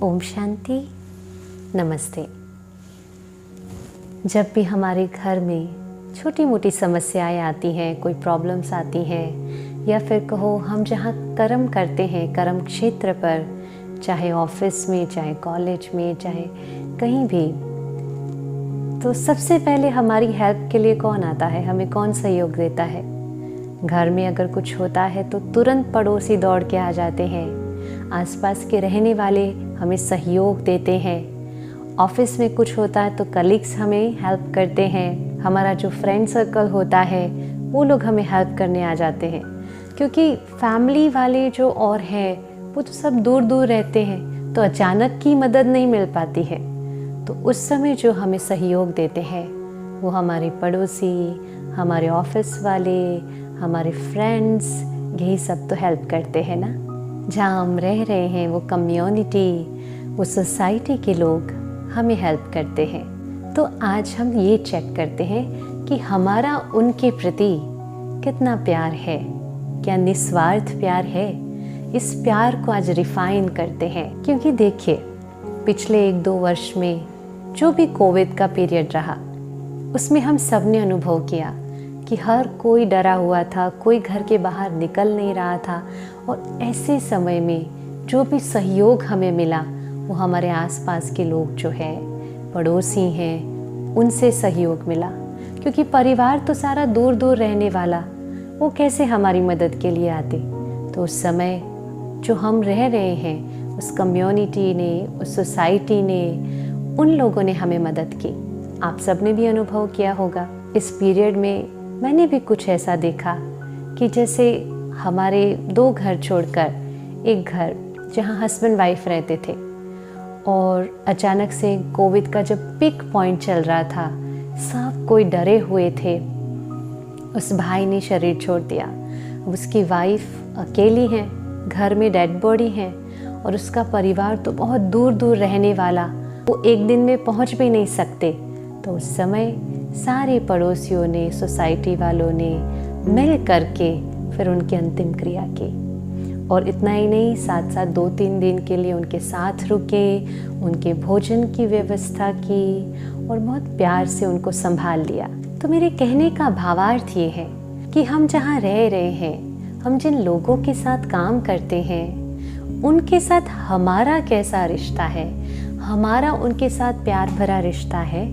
ओम शांति। नमस्ते। जब भी हमारे घर में छोटी मोटी समस्याएं आती हैं, कोई प्रॉब्लम्स आती हैं, या फिर कहो हम जहाँ कर्म करते हैं, कर्म क्षेत्र पर, चाहे ऑफिस में, चाहे कॉलेज में, चाहे कहीं भी, तो सबसे पहले हमारी हेल्प के लिए कौन आता है? हमें कौन सहयोग देता है? घर में अगर कुछ होता है तो तुरंत पड़ोसी दौड़ के आ जाते हैं। आसपास के रहने वाले हमें सहयोग देते हैं। ऑफिस में कुछ होता है तो कलीग्स हमें हेल्प करते हैं। हमारा जो फ्रेंड सर्कल होता है वो लोग हमें हेल्प करने आ जाते हैं, क्योंकि फैमिली वाले जो और हैं वो तो सब दूर दूर रहते हैं, तो अचानक की मदद नहीं मिल पाती है। तो उस समय जो हमें सहयोग देते हैं वो हमारे पड़ोसी, हमारे ऑफिस वाले, हमारे फ्रेंड्स, यही सब तो हेल्प करते हैं ना। जहाँ हम रह रहे हैं वो कम्युनिटी, वो सोसाइटी के लोग हमें हेल्प करते हैं। तो आज हम ये चेक करते हैं कि हमारा उनके प्रति कितना प्यार है, क्या निस्वार्थ प्यार है। इस प्यार को आज रिफाइन करते हैं, क्योंकि देखिए पिछले 1-2 वर्ष में जो भी कोविड का पीरियड रहा उसमें हम सब ने अनुभव किया कि हर कोई डरा हुआ था, कोई घर के बाहर निकल नहीं रहा था। और ऐसे समय में जो भी सहयोग हमें मिला वो हमारे आसपास के लोग जो है, पड़ोसी हैं, उनसे सहयोग मिला। क्योंकि परिवार तो सारा दूर दूर रहने वाला, वो कैसे हमारी मदद के लिए आते। तो उस समय जो हम रह रहे हैं, उस कम्युनिटी ने, उस सोसाइटी ने, उन लोगों ने हमें मदद की। आप सब ने भी अनुभव किया होगा। इस पीरियड में मैंने भी कुछ ऐसा देखा कि जैसे हमारे 2 घर छोड़कर एक घर जहाँ हस्बैंड वाइफ रहते थे, और अचानक से कोविड का जब पीक पॉइंट चल रहा था, सब कोई डरे हुए थे। उस भाई ने शरीर छोड़ दिया। उसकी वाइफ अकेली है, घर में डेड बॉडी है, और उसका परिवार तो बहुत दूर दूर रहने वाला, वो एक दिन में पहुंच भी नहीं सकते। तो उस समय सारे पड़ोसियों ने, सोसाइटी वालों ने मिल करके फिर उनकी अंतिम क्रिया की। और इतना ही नहीं, साथ साथ 2-3 दिन के लिए उनके साथ रुके, उनके भोजन की व्यवस्था की और बहुत प्यार से उनको संभाल लिया। तो मेरे कहने का भावार्थ ये है कि हम जहाँ रह रहे हैं, हम जिन लोगों के साथ काम करते हैं, उनके साथ हमारा कैसा रिश्ता है, हमारा उनके साथ प्यार भरा रिश्ता है,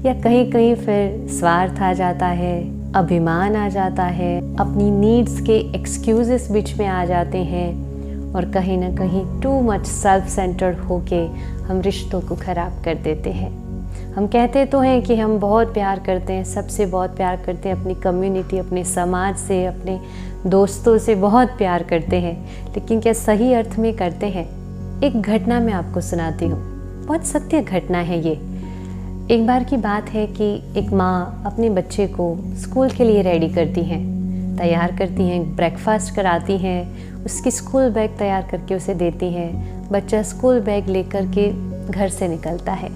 या कहीं कहीं फिर स्वार्थ आ जाता है, अभिमान आ जाता है, अपनी नीड्स के एक्सक्यूजेस बीच में आ जाते हैं, और कहीं ना कहीं टू मच सेल्फ सेंटर्ड होके हम रिश्तों को ख़राब कर देते हैं। हम कहते तो हैं कि हम बहुत प्यार करते हैं, सबसे बहुत प्यार करते हैं, अपनी कम्युनिटी, अपने समाज से, अपने दोस्तों से बहुत प्यार करते हैं, लेकिन क्या सही अर्थ में करते हैं? एक घटना मैं आपको सुनाती हूँ, बहुत सत्य घटना है ये। एक बार की बात है कि एक माँ अपने बच्चे को स्कूल के लिए रेडी करती हैं, तैयार करती हैं, ब्रेकफास्ट कराती हैं, उसकी स्कूल बैग तैयार करके उसे देती हैं। बच्चा स्कूल बैग लेकर के घर से निकलता है।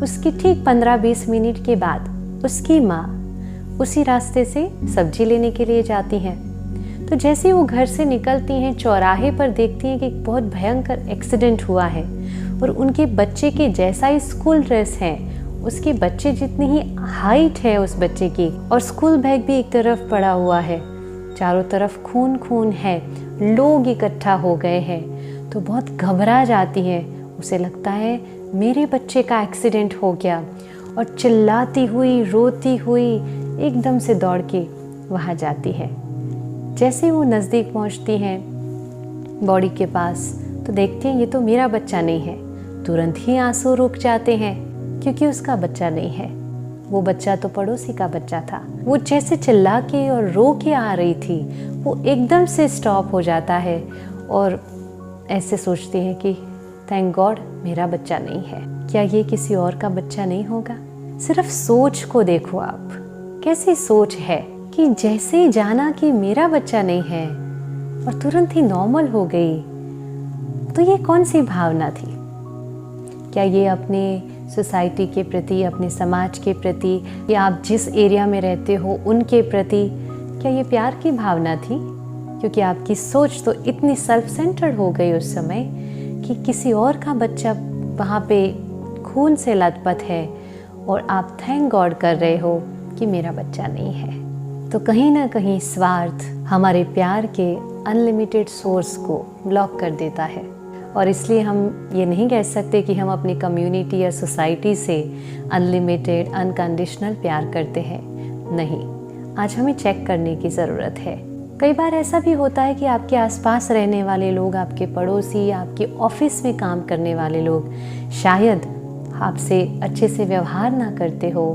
उसकी ठीक 15-20 मिनट के बाद उसकी माँ उसी रास्ते से सब्जी लेने के लिए जाती हैं। तो जैसे वो घर से निकलती हैं, चौराहे पर देखती हैं कि एक बहुत भयंकर एक्सीडेंट हुआ है, और उनके बच्चे के जैसा ही स्कूल ड्रेस है, उसके बच्चे जितनी ही हाइट है उस बच्चे की, और स्कूल बैग भी एक तरफ पड़ा हुआ है, चारों तरफ खून खून है, लोग इकट्ठा हो गए हैं। तो बहुत घबरा जाती है, उसे लगता है मेरे बच्चे का एक्सीडेंट हो गया, और चिल्लाती हुई, रोती हुई एकदम से दौड़ के वहाँ जाती है। जैसे वो नज़दीक पहुँचती हैं बॉडी के पास, तो देखती हैं ये तो मेरा बच्चा नहीं है। तुरंत ही आंसू रुक जाते हैं, क्योंकि उसका बच्चा नहीं है, वो बच्चा तो पड़ोसी का बच्चा था। वो जैसे चिल्ला के और रो के आ रही थी, वो एकदम से स्टॉप हो जाता है, और ऐसे सोचती है कि थैंक गॉड मेरा बच्चा नहीं है। क्या ये किसी और का बच्चा नहीं होगा? सिर्फ सोच को देखो आप, कैसी सोच है कि जैसे ही जाना कि मेरा बच्चा नहीं है और तुरंत ही नॉर्मल हो गई। तो ये कौन सी भावना थी? क्या ये अपने सोसाइटी के प्रति, अपने समाज के प्रति, या आप जिस एरिया में रहते हो उनके प्रति, क्या ये प्यार की भावना थी? क्योंकि आपकी सोच तो इतनी सेल्फ सेंटर्ड हो गई उस समय कि किसी और का बच्चा वहाँ पे खून से लथपथ है और आप थैंक गॉड कर रहे हो कि मेरा बच्चा नहीं है। तो कहीं ना कहीं स्वार्थ हमारे प्यार के अनलिमिटेड सोर्स को ब्लॉक कर देता है, और इसलिए हम ये नहीं कह सकते कि हम अपनी कम्युनिटी या सोसाइटी से अनलिमिटेड अनकंडीशनल प्यार करते हैं। नहीं, आज हमें चेक करने की ज़रूरत है। कई बार ऐसा भी होता है कि आपके आसपास रहने वाले लोग, आपके पड़ोसी, आपके ऑफिस में काम करने वाले लोग शायद आपसे अच्छे से व्यवहार ना करते हो,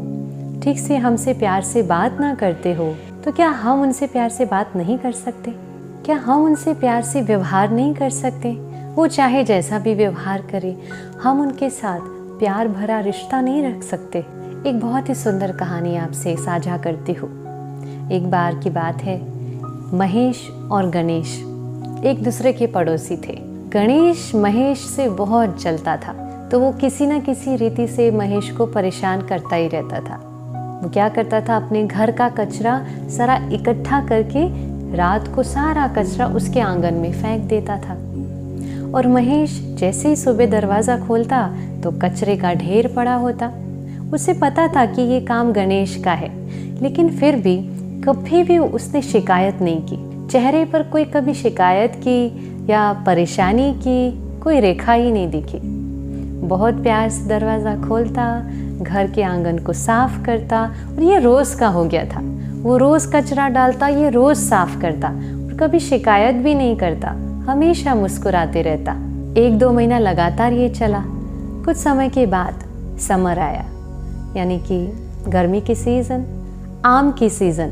ठीक से हमसे प्यार से बात ना करते हो। तो क्या हम उनसे प्यार से बात नहीं कर सकते? क्या हम उनसे प्यार से व्यवहार नहीं कर सकते? वो चाहे जैसा भी व्यवहार करे, हम उनके साथ प्यार भरा रिश्ता नहीं रख सकते? एक बहुत ही सुंदर कहानी आपसे साझा करती हूँ। एक बार की बात है, महेश और गणेश एक दूसरे के पड़ोसी थे। गणेश महेश से बहुत जलता था, तो वो किसी न किसी रीति से महेश को परेशान करता ही रहता था। वो क्या करता था, अपने घर का कचरा सारा इकट्ठा करके रात को सारा कचरा उसके आंगन में फेंक देता था। और महेश जैसे ही सुबह दरवाज़ा खोलता तो कचरे का ढेर पड़ा होता। उसे पता था कि ये काम गणेश का है, लेकिन फिर भी कभी भी उसने शिकायत नहीं की। चेहरे पर कोई कभी शिकायत की या परेशानी की कोई रेखा ही नहीं दिखी। बहुत प्यार से दरवाज़ा खोलता, घर के आंगन को साफ करता, और ये रोज़ का हो गया था। वो रोज़ कचरा डालता, ये रोज़ साफ करता, और कभी शिकायत भी नहीं करता, हमेशा मुस्कुराते रहता। 1-2 महीना लगातार ये चला। कुछ समय के बाद समर आया, यानी कि गर्मी की सीज़न, आम की सीज़न।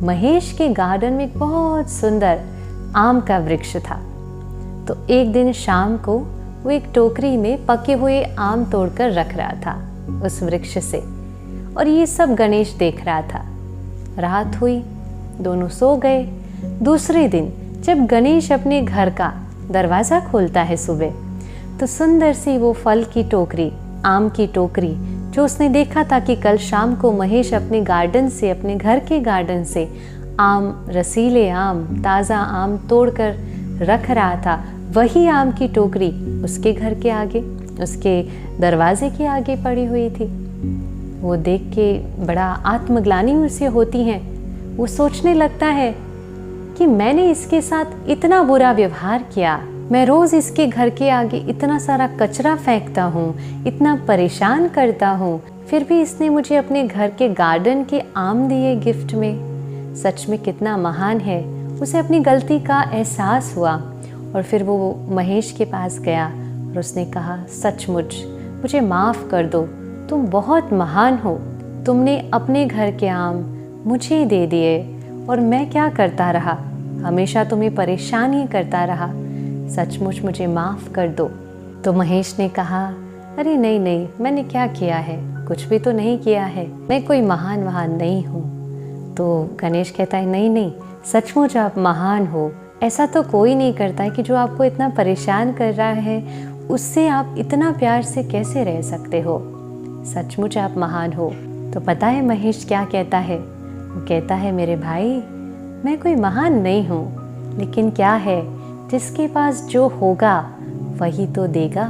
महेश के गार्डन में एक बहुत सुंदर आम का वृक्ष था। तो एक दिन शाम को वो एक टोकरी में पके हुए आम तोड़कर रख रहा था उस वृक्ष से, और ये सब गणेश देख रहा था। रात हुई, दोनों सो गए। दूसरे दिन जब गणेश अपने घर का दरवाज़ा खोलता है सुबह, तो सुंदर सी वो फल की टोकरी, आम की टोकरी जो उसने देखा था कि कल शाम को महेश अपने गार्डन से, अपने घर के गार्डन से आम, रसीले आम, ताज़ा आम तोड़कर रख रहा था, वही आम की टोकरी उसके घर के आगे, उसके दरवाजे के आगे पड़ी हुई थी। वो देख के बड़ा आत्मग्लानि उसे होती है। वो सोचने लगता है कि मैंने इसके साथ इतना बुरा व्यवहार किया, मैं रोज़ इसके घर के आगे इतना सारा कचरा फेंकता हूँ, इतना परेशान करता हूँ, फिर भी इसने मुझे अपने घर के गार्डन के आम दिए गिफ्ट में। सच में कितना महान है। उसे अपनी गलती का एहसास हुआ, और फिर वो महेश के पास गया और उसने कहा, सचमुच मुझे माफ़ कर दो, तुम बहुत महान हो। तुमने अपने घर के आम मुझे दे दिए, और मैं क्या करता रहा, हमेशा तुम्हें परेशान ही करता रहा। सचमुच मुझे माफ़ कर दो। तो महेश ने कहा, अरे नहीं नहीं, मैंने क्या किया है, कुछ भी तो नहीं किया है, मैं कोई महान नहीं हूँ। तो गणेश कहता है, नहीं नहीं, सचमुच आप महान हो। ऐसा तो कोई नहीं करता है कि जो आपको इतना परेशान कर रहा है उससे आप इतना प्यार से कैसे रह सकते हो। सचमुच आप महान हो। तो पता है महेश क्या कहता है? वो कहता है, मेरे भाई, मैं कोई महान नहीं हूँ, लेकिन क्या है, जिसके पास जो होगा वही तो देगा,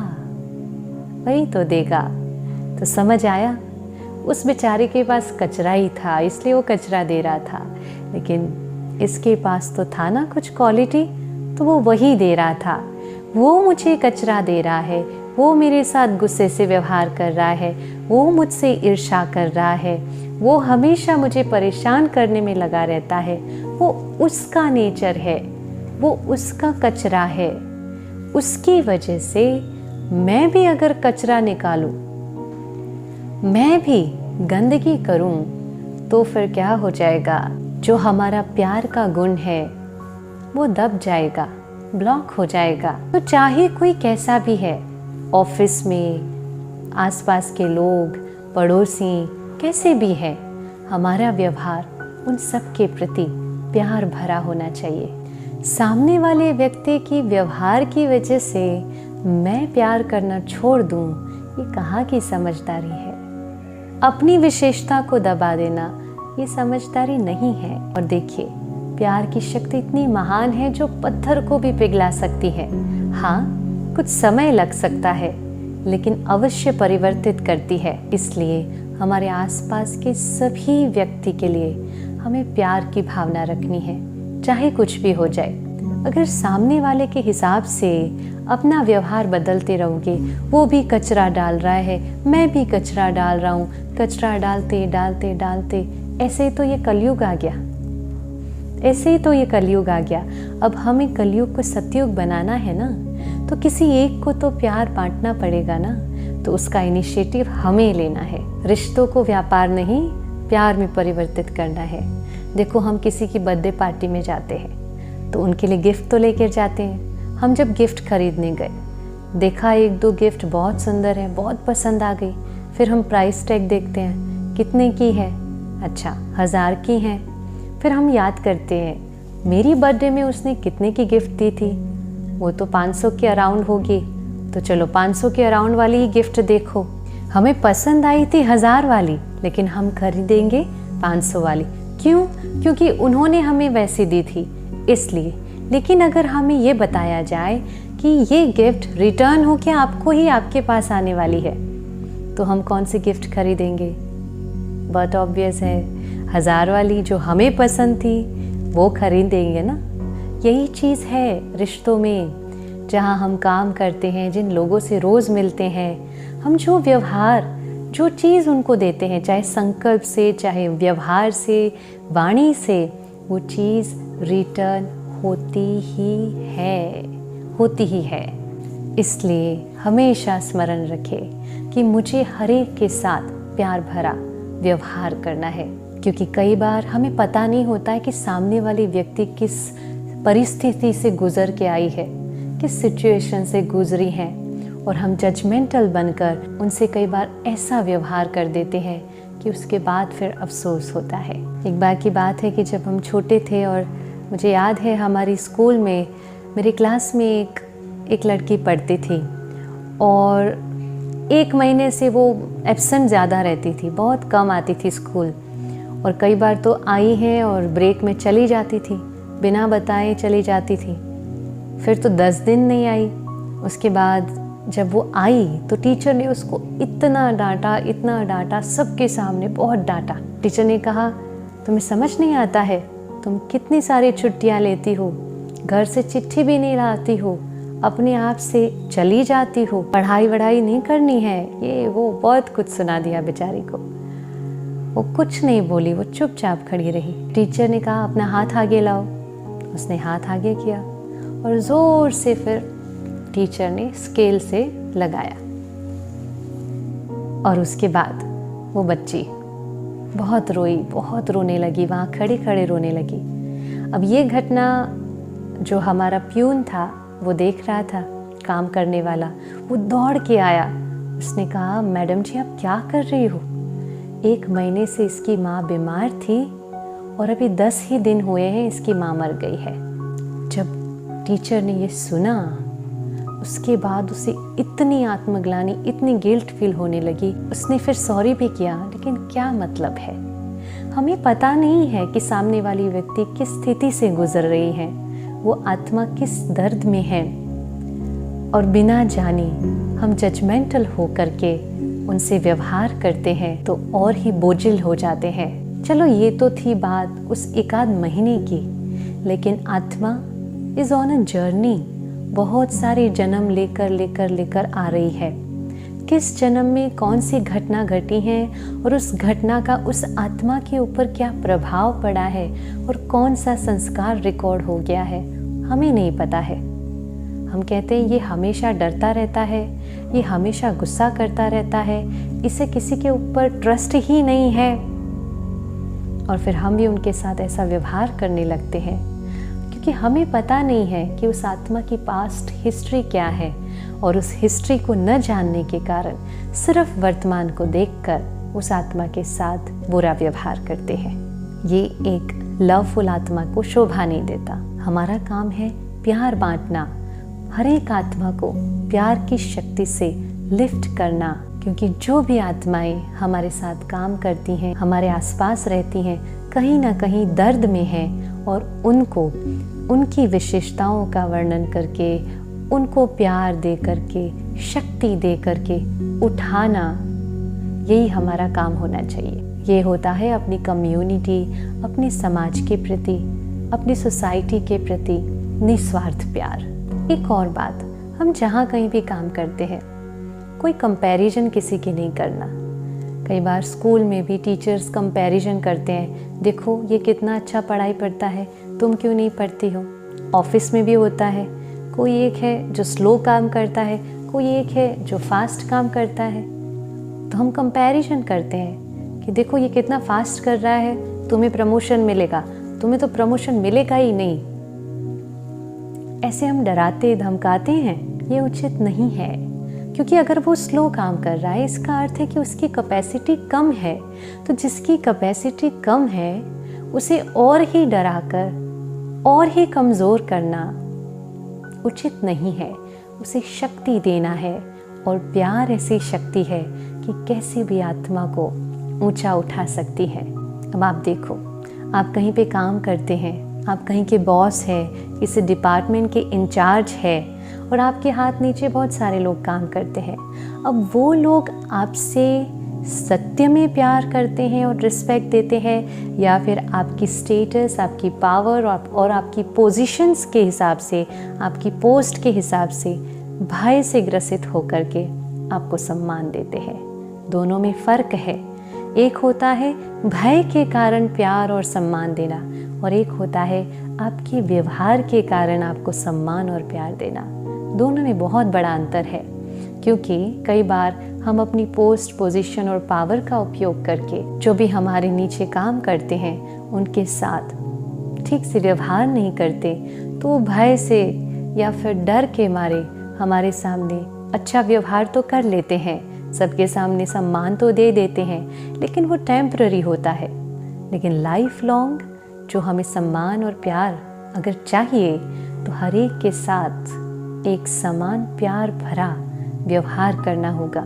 वही तो देगा। तो समझ आया, उस बेचारे के पास कचरा ही था, इसलिए वो कचरा दे रहा था, लेकिन इसके पास तो था ना कुछ क्वालिटी, तो वो वही दे रहा था। वो मुझे कचरा दे रहा है, वो मेरे साथ गुस्से से व्यवहार कर रहा है, वो मुझसे ईर्ष्या कर रहा है, वो हमेशा मुझे परेशान करने में लगा रहता है। वो उसका नेचर है, वो उसका कचरा है। उसकी वजह से मैं भी अगर कचरा निकालूं, मैं भी गंदगी करूं, तो फिर क्या हो जाएगा? जो हमारा प्यार का गुण है वो दब जाएगा, ब्लॉक हो जाएगा। तो चाहे कोई कैसा भी है, ऑफिस में, आसपास के लोग, पड़ोसी कैसे भी है, हमारा व्यवहार उन सब के प्रति प्यार भरा होना चाहिए। सामने वाले व्यक्ति की व्यवहार की वजह से मैं प्यार करना छोड़ दूं, ये कहाँ की समझदारी है? अपनी विशेषता को दबा देना ये समझदारी नहीं है। और देखिए, प्यार की शक्ति इतनी महान है जो पत्थर को भी पिघला सकती है। हाँ, कुछ समय लग सकता है, लेकिन अवश्य परिवर्तित करती है। इसलिए हमारे आसपास के सभी व्यक्ति के लिए हमें प्यार की भावना रखनी है, चाहे कुछ भी हो जाए। अगर सामने वाले के हिसाब से अपना व्यवहार बदलते रहोगे, वो भी कचरा डाल रहा है, मैं भी कचरा डाल रहा हूँ, कचरा डालते डालते डालते ऐसे ही तो ये कलयुग आ गया। ऐसे ही तो ये कलयुग आ गया। अब हमें कलयुग को सतयुग बनाना है ना, तो किसी एक को तो प्यार बांटना पड़ेगा ना, तो उसका इनिशिएटिव हमें लेना है। रिश्तों को व्यापार नहीं, प्यार में परिवर्तित करना है। देखो, हम किसी की बर्थडे पार्टी में जाते हैं तो उनके लिए गिफ्ट तो लेकर जाते हैं। हम जब गिफ्ट खरीदने गए, देखा एक दो गिफ्ट बहुत सुंदर है, बहुत पसंद आ गई, फिर हम प्राइस टैग देखते हैं, कितने की है, अच्छा 1000 की है। फिर हम याद करते हैं मेरी बर्थडे में उसने कितने की गिफ्ट दी थी, वो तो 500 के अराउंड होगी, तो चलो 500 के अराउंड वाली ही गिफ्ट देखो। हमें पसंद आई थी 1000 वाली, लेकिन हम खरीदेंगे 500 वाली। क्यों? क्योंकि उन्होंने हमें वैसे दी थी, इसलिए। लेकिन अगर हमें ये बताया जाए कि ये गिफ्ट रिटर्न हो के आपको ही आपके पास आने वाली है, तो हम कौन सी गिफ्ट खरीदेंगे? बहुत ऑब्वियस है, 1000 वाली जो हमें पसंद थी वो खरीदेंगे ना। यही चीज़ है रिश्तों में, जहाँ हम काम करते हैं, जिन लोगों से रोज़ मिलते हैं, हम जो व्यवहार, जो चीज़ उनको देते हैं, चाहे संकल्प से, चाहे व्यवहार से, वाणी से, वो चीज़ रिटर्न होती ही है। इसलिए हमेशा स्मरण रखें कि मुझे हर एक के साथ प्यार भरा व्यवहार करना है, क्योंकि कई बार हमें पता नहीं होता है कि सामने वाली व्यक्ति किस परिस्थिति से गुजर के आई है, किस सिचुएशन से गुजरी है, और हम जजमेंटल बनकर उनसे कई बार ऐसा व्यवहार कर देते हैं कि उसके बाद फिर अफसोस होता है। एक बार की बात है कि जब हम छोटे थे, और मुझे याद है हमारी स्कूल में, मेरी क्लास में एक लड़की पढ़ती थी, और 1 महीने से वो एब्सेंट ज़्यादा रहती थी, बहुत कम आती थी स्कूल, और कई बार तो आई है और ब्रेक में चली जाती थी, बिना बताए चली जाती थी। फिर तो 10 दिन नहीं आई। उसके बाद जब वो आई तो टीचर ने उसको इतना डांटा, सबके सामने बहुत डांटा। टीचर ने कहा, तुम्हें समझ नहीं आता है, तुम कितनी सारी छुट्टियां लेती हो, घर से चिट्ठी भी नहीं लाती हो, अपने आप से चली जाती हो, पढ़ाई वढ़ाई नहीं करनी है, ये वो बहुत कुछ सुना दिया बेचारी को। वो कुछ नहीं बोली, वो चुपचाप खड़ी रही। टीचर ने कहा, अपना हाथ आगे लाओ। उसने हाथ आगे किया और ज़ोर से फिर टीचर ने स्केल से लगाया, और उसके बाद वो बच्ची बहुत रोई, बहुत रोने लगी, वहाँ खड़े खड़े रोने लगी। अब ये घटना जो हमारा प्यून था वो देख रहा था, काम करने वाला, वो दौड़ के आया। उसने कहा, मैडम जी आप क्या कर रही हो? 1 महीने से इसकी माँ बीमार थी और अभी 10 ही दिन हुए हैं इसकी माँ मर गई है। जब टीचर ने ये सुना, उसके बाद उसे इतनी आत्मग्लानि, इतनी गिल्ट फील होने लगी। उसने फिर सॉरी भी किया, लेकिन क्या मतलब है? हमें पता नहीं है कि सामने वाली व्यक्ति किस स्थिति से गुजर रही है, वो आत्मा किस दर्द में है, और बिना जाने हम जजमेंटल होकर के उनसे व्यवहार करते हैं तो और ही बोझिल हो जाते हैं। चलो ये तो थी बात उस 1 आध महीने की, लेकिन आत्मा इज ऑन अ जर्नी, बहुत सारे जन्म लेकर आ रही है। किस जन्म में कौन सी घटना घटी है और उस घटना का उस आत्मा के ऊपर क्या प्रभाव पड़ा है और कौन सा संस्कार रिकॉर्ड हो गया है, हमें नहीं पता है। हम कहते हैं ये हमेशा डरता रहता है, ये हमेशा गुस्सा करता रहता है, इसे किसी के ऊपर ट्रस्ट ही नहीं है, और फिर हम भी उनके साथ ऐसा व्यवहार करने लगते हैं, क्योंकि हमें पता नहीं है कि उस आत्मा की पास्ट हिस्ट्री क्या है, और उस हिस्ट्री को न जानने के कारण सिर्फ वर्तमान को देखकर उस आत्मा के साथ बुरा व्यवहार करते हैं। ये एक लवफुल आत्मा को शोभा नहीं देता। हमारा काम है प्यार बांटना, हर एक आत्मा को प्यार की शक्ति से लिफ्ट करना, क्योंकि जो भी आत्माएं हमारे साथ काम करती हैं, हमारे आसपास रहती हैं, कहीं ना कहीं दर्द में हैं, और उनको उनकी विशेषताओं का वर्णन करके, उनको प्यार दे करके, शक्ति दे करके उठाना, यही हमारा काम होना चाहिए। ये होता है अपनी कम्युनिटी, अपने समाज के प्रति, अपनी सोसाइटी के प्रति निस्वार्थ प्यार। एक और बात, हम जहाँ कहीं भी काम करते हैं, कोई कंपैरिजन किसी की नहीं करना। कई बार स्कूल में भी टीचर्स कंपैरिजन करते हैं, देखो ये कितना अच्छा पढ़ाई पढ़ता है, तुम क्यों नहीं पढ़ती हो। ऑफिस में भी होता है, कोई एक है जो स्लो काम करता है, कोई एक है जो फास्ट काम करता है, तो हम कंपैरिजन करते हैं कि देखो ये कितना फास्ट कर रहा है, तुम्हें प्रमोशन मिलेगा, तुम्हें तो प्रमोशन मिलेगा ही नहीं। ऐसे हम डराते धमकाते हैं, ये उचित नहीं है। क्योंकि अगर वो स्लो काम कर रहा है, इसका अर्थ है कि उसकी कैपेसिटी कम है। तो जिसकी कैपेसिटी कम है उसे और ही डराकर और ही कमज़ोर करना उचित नहीं है। उसे शक्ति देना है, और प्यार ऐसी शक्ति है कि कैसी भी आत्मा को ऊंचा उठा सकती है। अब आप देखो, आप कहीं पे काम करते हैं, आप कहीं के बॉस है, किसी डिपार्टमेंट के इंचार्ज है, और आपके हाथ नीचे बहुत सारे लोग काम करते हैं। अब वो लोग आपसे सत्य में प्यार करते हैं और रिस्पेक्ट देते हैं, या फिर आपकी स्टेटस, आपकी पावर और आपकी पोजीशंस के हिसाब से, आपकी पोस्ट के हिसाब से भय से ग्रसित होकर के आपको सम्मान देते हैं। दोनों में फ़र्क है। एक होता है भय के कारण प्यार और सम्मान देना, और एक होता है आपके व्यवहार के कारण आपको सम्मान और प्यार देना। दोनों में बहुत बड़ा अंतर है, क्योंकि कई बार हम अपनी पोस्ट, पोजीशन और पावर का उपयोग करके जो भी हमारे नीचे काम करते हैं उनके साथ ठीक से व्यवहार नहीं करते, तो वो भय से या फिर डर के मारे हमारे सामने अच्छा व्यवहार तो कर लेते हैं, सबके सामने सम्मान तो दे देते हैं, लेकिन वो टेम्पररी होता है। लेकिन लाइफ लॉन्ग जो हमें सम्मान और प्यार अगर चाहिए, तो हर एक के साथ एक समान प्यार भरा व्यवहार करना होगा।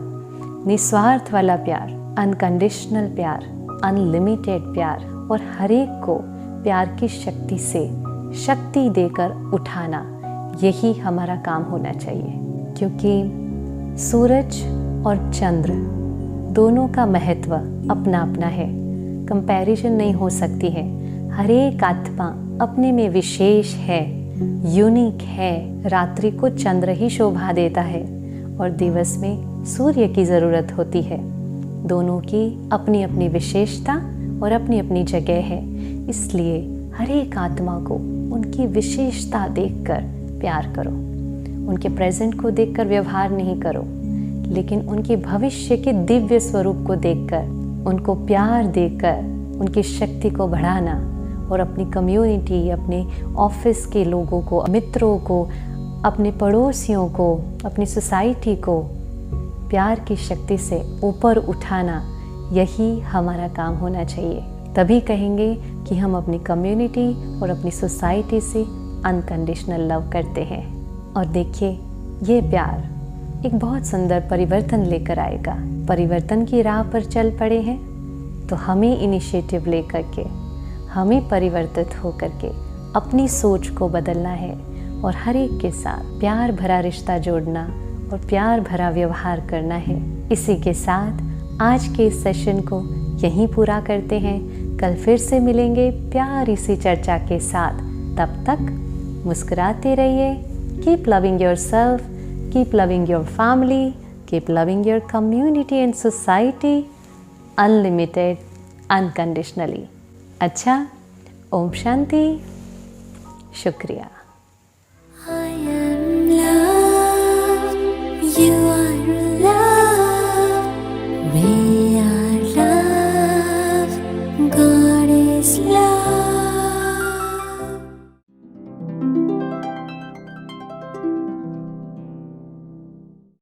निस्वार्थ वाला प्यार, अनकंडीशनल प्यार, अनलिमिटेड प्यार, और हर एक को प्यार की शक्ति से शक्ति देकर उठाना, यही हमारा काम होना चाहिए। क्योंकि सूरज और चंद्र दोनों का महत्व अपना अपना है, कंपैरिजन नहीं हो सकती है। हर एक आत्मा अपने में विशेष है, यूनिक है। रात्रि को चंद्र ही शोभा देता है और दिवस में सूर्य की ज़रूरत होती है। दोनों की अपनी अपनी विशेषता और अपनी अपनी जगह है। इसलिए हर एक आत्मा को उनकी विशेषता देखकर प्यार करो। उनके प्रेजेंट को देखकर व्यवहार नहीं करो, लेकिन उनके भविष्य के दिव्य स्वरूप को देखकर, उनको प्यार देकर उनकी शक्ति को बढ़ाना, और अपनी कम्युनिटी, अपने ऑफिस के लोगों को, मित्रों को, अपने पड़ोसियों को, अपनी सोसाइटी को प्यार की शक्ति से ऊपर उठाना, यही हमारा काम होना चाहिए। तभी कहेंगे कि हम अपनी कम्युनिटी और अपनी सोसाइटी से अनकंडीशनल लव करते हैं। और देखिए, ये प्यार एक बहुत सुंदर परिवर्तन लेकर आएगा। परिवर्तन की राह पर चल पड़े हैं, तो हमें इनिशिएटिव लेकर के, हमें परिवर्तित होकर के अपनी सोच को बदलना है, और हर एक के साथ प्यार भरा रिश्ता जोड़ना और प्यार भरा व्यवहार करना है। इसी के साथ आज के इस सेशन को यहीं पूरा करते हैं। कल फिर से मिलेंगे प्यारी सी चर्चा के साथ। तब तक मुस्कुराते रहिए। Keep loving yourself, keep loving your family, keep loving your community and society unlimited, unconditionally. अच्छा, ओम शांति, शुक्रिया।